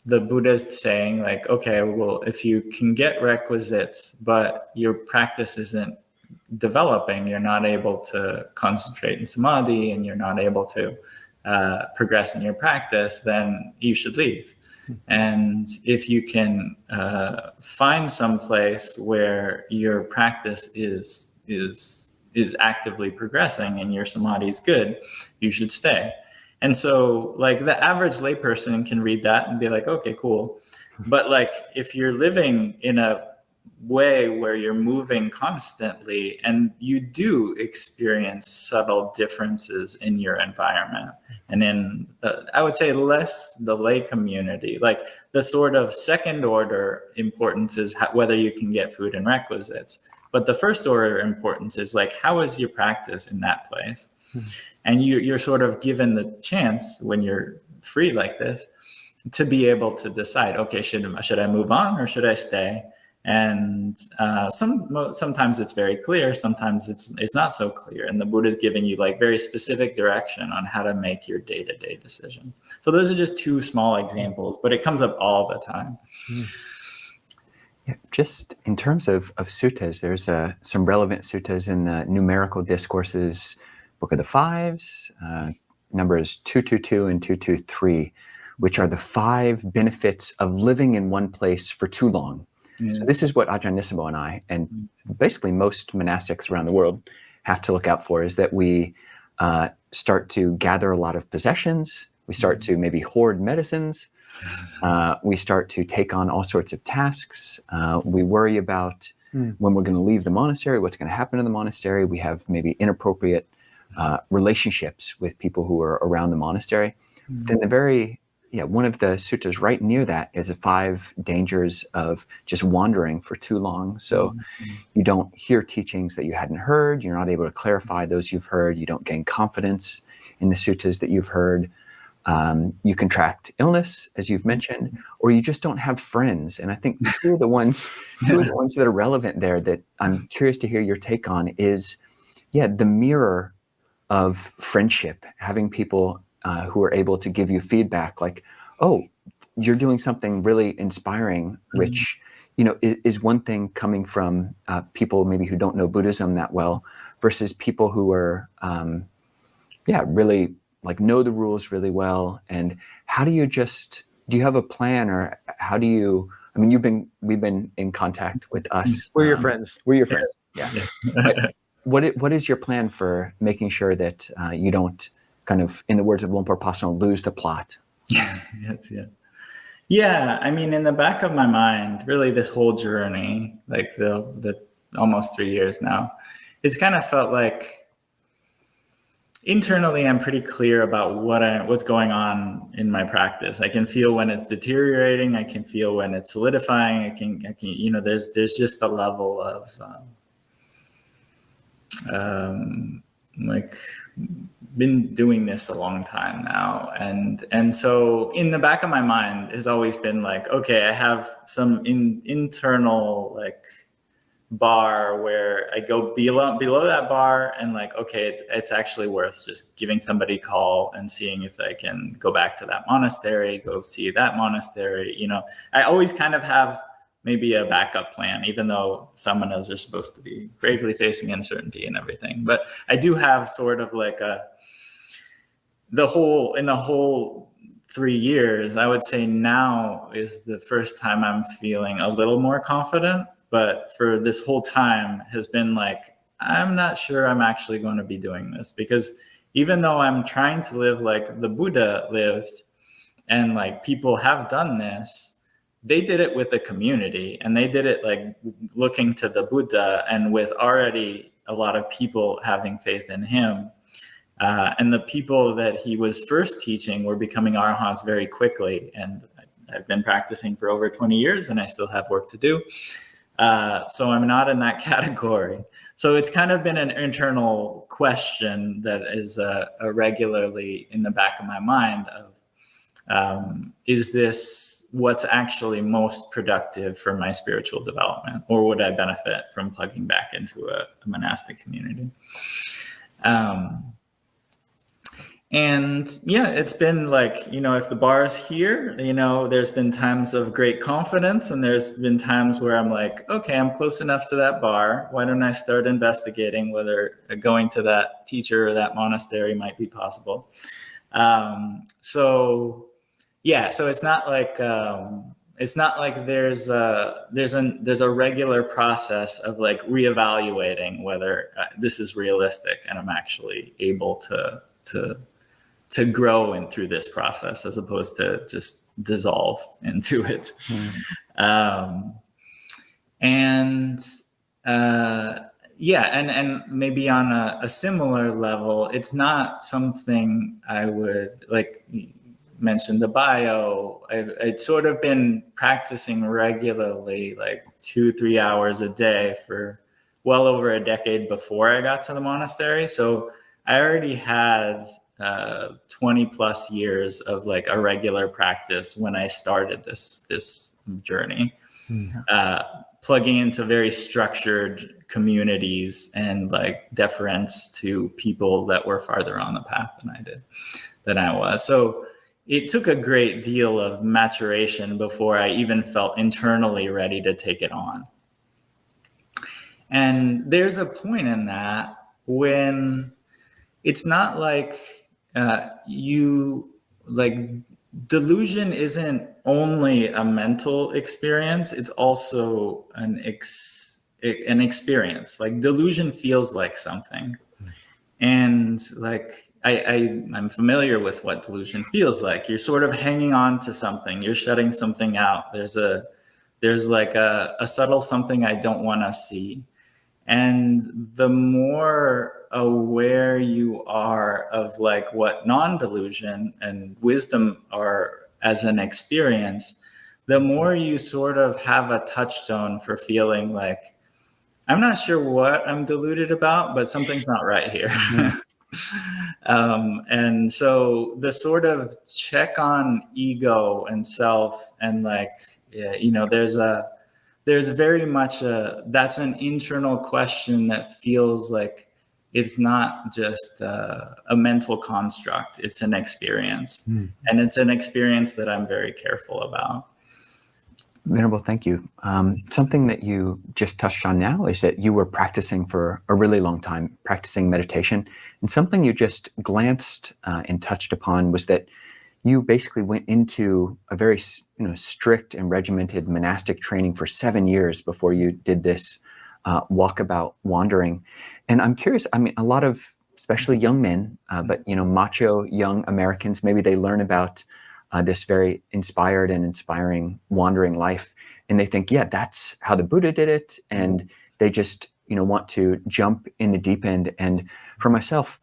the Buddha is saying, like, okay, well, if you can get requisites, but your practice isn't developing, you're not able to concentrate in samadhi, and you're not able to progress in your practice, then you should leave. And if you can find some place where your practice is actively progressing and your samadhi is good, you should stay. And so like the average layperson can read that and be like, okay, cool. But like if you're living in a way where you're moving constantly, and you do experience subtle differences in your environment, and in I would say less the lay community, like the sort of second order importance is whether you can get food and requisites. But the first order importance is like, how is your practice in that place? And you're sort of given the chance when you're free like this to be able to decide, okay, should I move on or should I stay? And sometimes it's very clear, sometimes it's not so clear. And the Buddha is giving you like very specific direction on how to make your day-to-day decision. So those are just two small examples, but it comes up all the time.
Yeah, just in terms of suttas, there's some relevant suttas in the Numerical Discourses, Book of the Fives, numbers 222 and 223, which are the 5 benefits of living in one place for too long. Yeah. So this is what Ajahn Nisabho and I, and basically most monastics around the world, have to look out for, is that we start to gather a lot of possessions. We start to maybe hoard medicines. We start to take on all sorts of tasks. We worry about when we're going to leave the monastery, what's going to happen in the monastery. We have maybe inappropriate relationships with people who are around the monastery. Then one of the suttas right near that is the 5 dangers of just wandering for too long. So you don't hear teachings that you hadn't heard. You're not able to clarify those you've heard. You don't gain confidence in the suttas that you've heard. You contract illness, as you've mentioned, or you just don't have friends. And I think two of the ones that are relevant there that I'm curious to hear your take on is, the mirror of friendship, having people who are able to give you feedback like, oh, you're doing something really inspiring, which, is one thing coming from people maybe who don't know Buddhism that well versus people who are, really like know the rules really well. And how do you do you have a plan, or how do you, we've been in contact with us.
We're your friends.
We're your friends. Yeah. But what is your plan for making sure that you don't kind of, in the words of Luang Por Pasanno, lose the plot?
Yes. Yeah. In the back of my mind, really this whole journey, like the almost 3 years now, it's kind of felt like internally, I'm pretty clear about what's going on in my practice. I can feel when it's deteriorating. I can feel when it's solidifying. I can, there's just a level of, been doing this a long time now. And so in the back of my mind has always been like, okay, I have some internal, like, bar where I go below that bar and like, okay, it's actually worth just giving somebody a call and seeing if I can go back to that monastery, go see that monastery. I always kind of have maybe a backup plan, even though samanas are supposed to be bravely facing uncertainty and everything. But I do have sort of like the whole 3 years, I would say now is the first time I'm feeling a little more confident. But for this whole time has been like, I'm not sure I'm actually going to be doing this, because even though I'm trying to live like the Buddha lived and like people have done this, they did it with the community and they did it like looking to the Buddha and with already a lot of people having faith in him. And the people that he was first teaching were becoming arahants very quickly. And I've been practicing for over 20 years and I still have work to do. So I'm not in that category. So it's kind of been an internal question that is regularly in the back of my mind of, is this what's actually most productive for my spiritual development? Or would I benefit from plugging back into a monastic community? And yeah, it's been like, if the bar is here, there's been times of great confidence and there's been times where I'm like, okay, I'm close enough to that bar. Why don't I start investigating whether going to that teacher or that monastery might be possible? So it's not like there's a regular process of like reevaluating whether this is realistic and I'm actually able to grow in through this process as opposed to just dissolve into it. And maybe on a similar level, it's not something I would like mention the bio. I'd sort of been practicing regularly, like 2-3 hours a day for well over a decade before I got to the monastery. So I already had 20 plus years of like a regular practice when I started this journey, plugging into very structured communities and like deference to people that were farther on the path than I was. So it took a great deal of maturation before I even felt internally ready to take it on. And there's a point in that when it's not like delusion isn't only a mental experience, it's also an experience. Like delusion feels like something. And like, I'm familiar with what delusion feels like. You're sort of hanging on to something. You're shutting something out. There's like a subtle something I don't want to see. And the more aware you are of like what non-delusion and wisdom are as an experience, the more you sort of have a touchstone for feeling like, I'm not sure what I'm deluded about, but something's not right here. And so the sort of check on ego and self, and like, you know, there's very much that's an internal question that feels like it's not just a mental construct, it's an experience. And it's an experience that I'm very careful about.
Venerable, thank you. Something that you just touched on now is that you were practicing for a really long time, practicing meditation. And something you just glanced and touched upon was that you basically went into a very strict and regimented monastic training for 7 years before you did this walkabout wandering. And I'm curious, I mean, a lot of, especially young men, but macho young Americans, maybe they learn about this very inspired and inspiring wandering life, and they think, yeah, that's how the Buddha did it, and they just want to jump in the deep end. And for myself,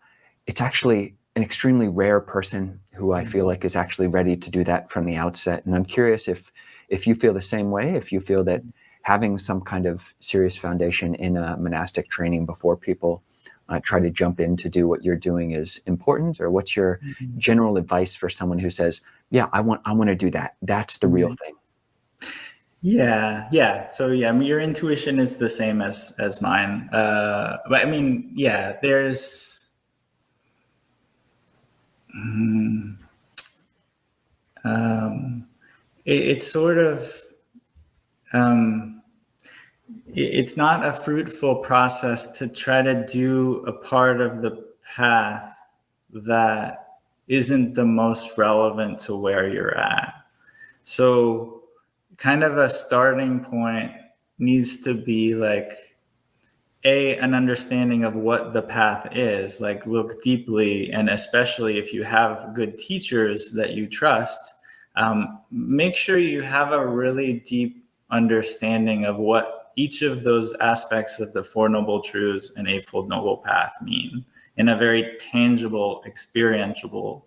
it's actually an extremely rare person who I feel like is actually ready to do that from the outset. And I'm curious if you feel the same way, if you feel that having some kind of serious foundation in a monastic training before people try to jump in to do what you're doing is important, or what's your general advice for someone who says, yeah, I want to do that. That's the real thing.
Yeah. So yeah, I mean, your intuition is the same as mine. But I mean, yeah, there's, it's sort of, it's not a fruitful process to try to do a part of the path that isn't the most relevant to where you're at. So kind of a starting point needs to be like, an understanding of what the path is, like look deeply, and especially if you have good teachers that you trust, make sure you have a really deep understanding of what each of those aspects of the Four Noble Truths and Eightfold Noble Path mean in a very tangible, experiential,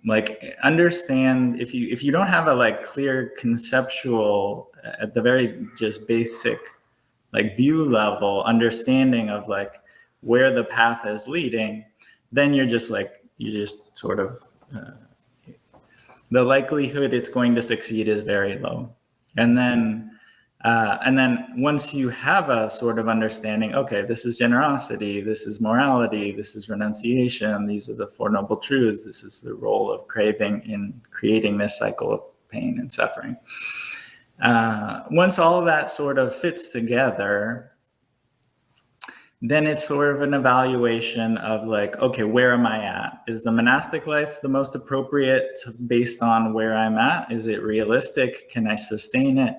like understand. If you don't have a like clear conceptual, at the very just basic like view level understanding of like where the path is leading, then you just sort of the likelihood it's going to succeed is very low. And then once you have a sort of understanding, okay, this is generosity, this is morality, this is renunciation, these are the Four Noble Truths, this is the role of craving in creating this cycle of pain and suffering. Once all of that sort of fits together, then it's sort of an evaluation of like, okay, where am I at? Is the monastic life the most appropriate based on where I'm at? Is it realistic? Can I sustain it?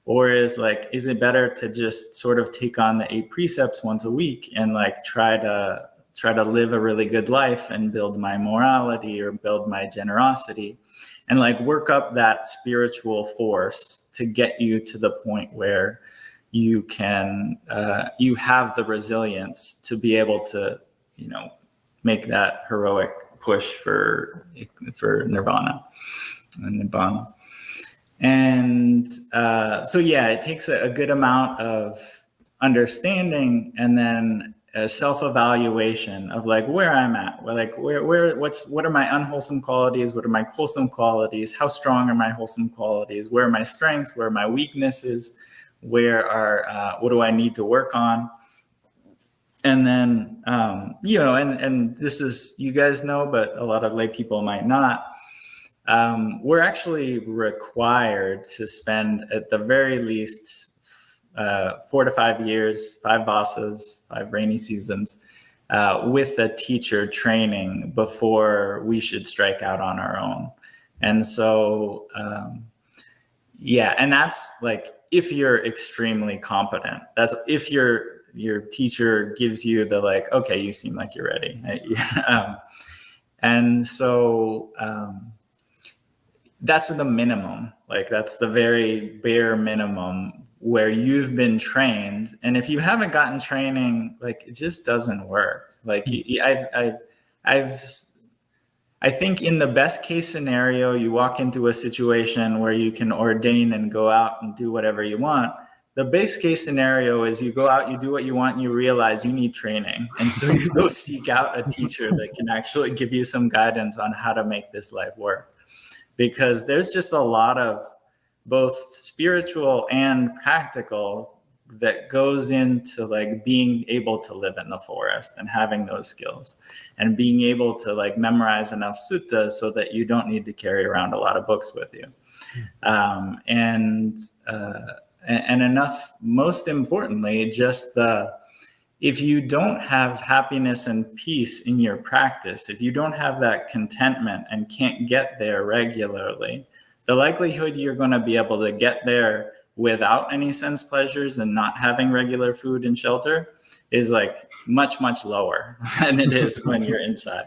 Or is it better to just sort of take on the 8 precepts once a week and like try to live a really good life and build my morality or build my generosity and like work up that spiritual force to get you to the point where you can, you have the resilience to be able to, make that heroic push for nirvana and nibbana. And so, yeah, it takes a good amount of understanding and then a self-evaluation of like where I'm at, what are my unwholesome qualities? What are my wholesome qualities? How strong are my wholesome qualities? Where are my strengths? Where are my weaknesses? What do I need to work on? And then, and this is, you guys know, but a lot of lay people might not. We're actually required to spend at the very least 4 to 5 years, 5 vasas, 5 rainy seasons with a teacher training before we should strike out on our own. And so, and that's like, if you're extremely competent, that's if you're your teacher gives you the like, okay, you seem like you're ready. And so that's the minimum. Like that's the very bare minimum where you've been trained. And if you haven't gotten training, like it just doesn't work. Like I think in the best case scenario, you walk into a situation where you can ordain and go out and do whatever you want. The base case scenario is you go out, you do what you want, and you realize you need training. And so you go seek out a teacher that can actually give you some guidance on how to make this life work. Because there's just a lot of both spiritual and practical that goes into like being able to live in the forest and having those skills and being able to like memorize enough suttas so that you don't need to carry around a lot of books with you. And enough, most importantly, just if you don't have happiness and peace in your practice, if you don't have that contentment and can't get there regularly, the likelihood you're going to be able to get there without any sense pleasures and not having regular food and shelter is like much, much lower than it is when you're inside.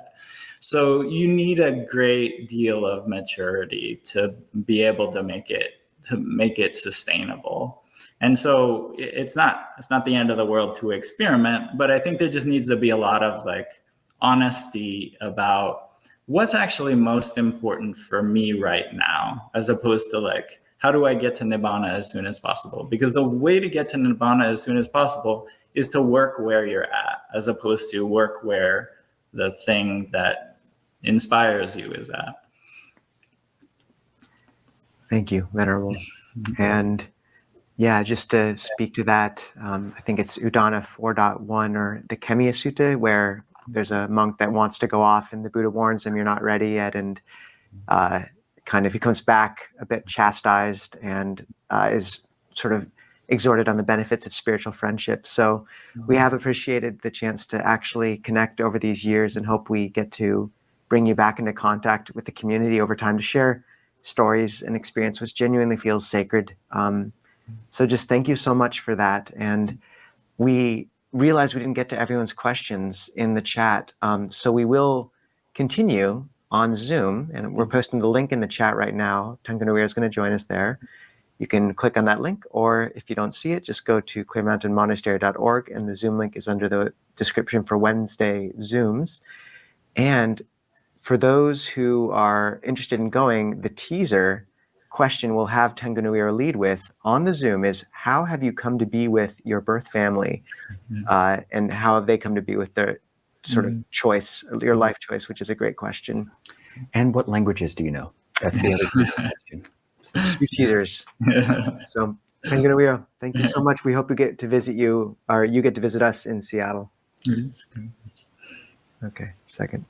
So you need a great deal of maturity to be able to make it sustainable. And so it's not the end of the world to experiment, but I think there just needs to be a lot of like honesty about what's actually most important for me right now, as opposed to like, how do I get to Nibbana as soon as possible? Because the way to get to Nibbana as soon as possible is to work where you're at, as opposed to work where the thing that inspires you is at.
Thank you, Venerable. And yeah, just to speak to that, I think it's Udana 4.1 or the Kemiya Sutta, where there's a monk that wants to go off and the Buddha warns him, you're not ready yet. And kind of he comes back a bit chastised and is sort of exhorted on the benefits of spiritual friendship. So we have appreciated the chance to actually connect over these years and hope we get to bring you back into contact with the community over time to share stories and experience which genuinely feels sacred. So just thank you so much for that. And we realized we didn't get to everyone's questions in the chat. So we will continue on Zoom, and we're posting the link in the chat right now. Guṇavīro is going to join us there. You can click on that link, or if you don't see it, just go to clearmountainmonastery.org, and the Zoom link is under the description for Wednesday Zooms. And for those who are interested in going, the teaser question we'll have Guṇavīro lead with on the Zoom is, how have you come to be with your birth family? And how have they come to be with their sort of choice, your life choice, which is a great question.
And what languages do you know? That's the other question.
Two teasers. So, Guṇavīro, thank you so much. We hope we get to visit you, or you get to visit us in Seattle.
Yes.
Okay, second.